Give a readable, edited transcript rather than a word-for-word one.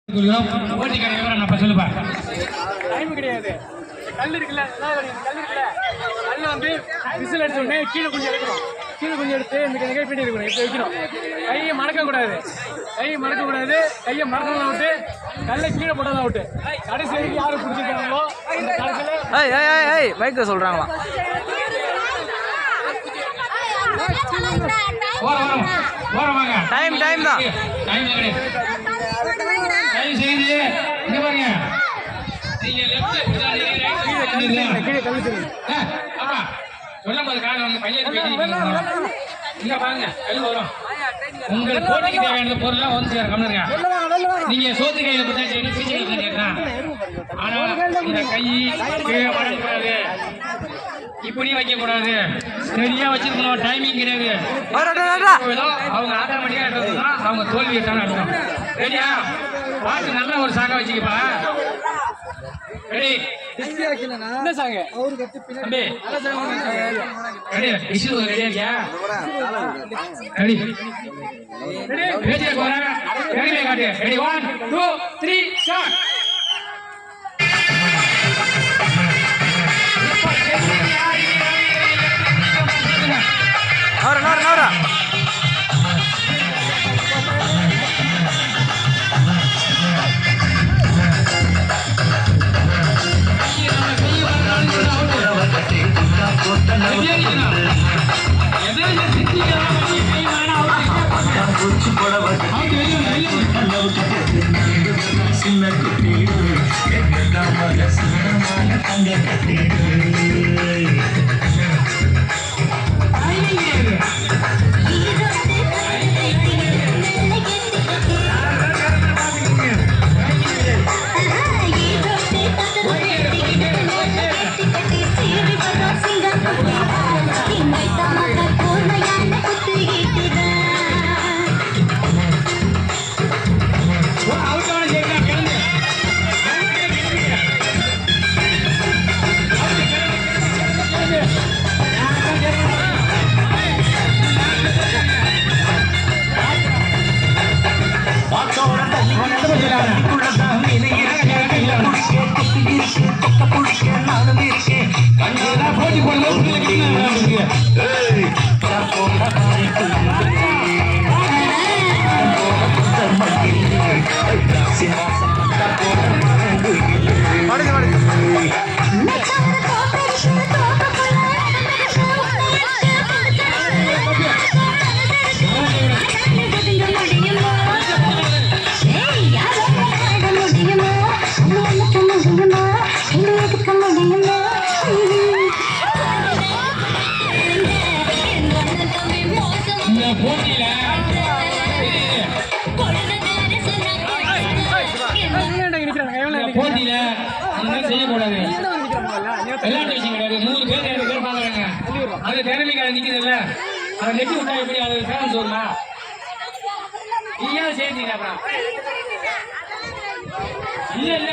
போட்டிக்கான விவரம் நான் சொல்லுப்பா. டைம் கிடையாது. கல் இருக்குல்ல, கல் வந்து விசில் அடிச்ச உடனே கீழே கொஞ்சம் எடுக்கணும். கீழே கொஞ்சம் எடுத்து இந்த நிகழ்ச்சி இருக்கணும். இப்போ வைக்கணும். கையை மடக்கக்கூடாது. கையை மடக்கலாம் அவுட்டு. கல்லை கீழே போட்டதான் அவுட்டு. கடைசி வரைக்கும் யாரும் பிடிச்சிருக்காங்களோ அந்த கடைசியில் பைக்கு சொல்றாங்களா டைம் தான் உங்கள் போட்டிக்கு தேவையான பொருள்லாம் வந்து கம்மிருங்க. நீங்க சோத்து கையில கேட்கலாம். ஆனால் இந்த கை கீழே மடக்கூடாது, இப்படி வைக்க கூடாது, சரியா வச்சிருக்கணும். டைமிங் கிடையாது. அவங்க ஆட்டோமேட்டிக்கா அவங்க தோல்வி அர்த்தம். ரெடியா? பாட்டு நல்ல ஒரு சாங்க வச்சுக்கப்பா. ரெடி? என்ன சாங்க? தம்பி ரெடி? இஷ்யூ ரெடியா? ரெடி? ரெடி போறேன். ரெடி காட்டு. Ready 1 2 3 start. நவரா சின்ன குட்டி தங்க கட்டி போட்டியில செய்யக்கூடாது. விளையாட்டு விஷயம் கிடையாது. 3 பேர் 2 பேர் பாக்குறாங்க. அது திறமைக்காக நிக்குதுல்ல, அதை நெட்டி விட்டா எப்படி அது ஃபேமஸ் வருமா? நீ ஏன் செய்யறீங்க? அப்புறம் இல்ல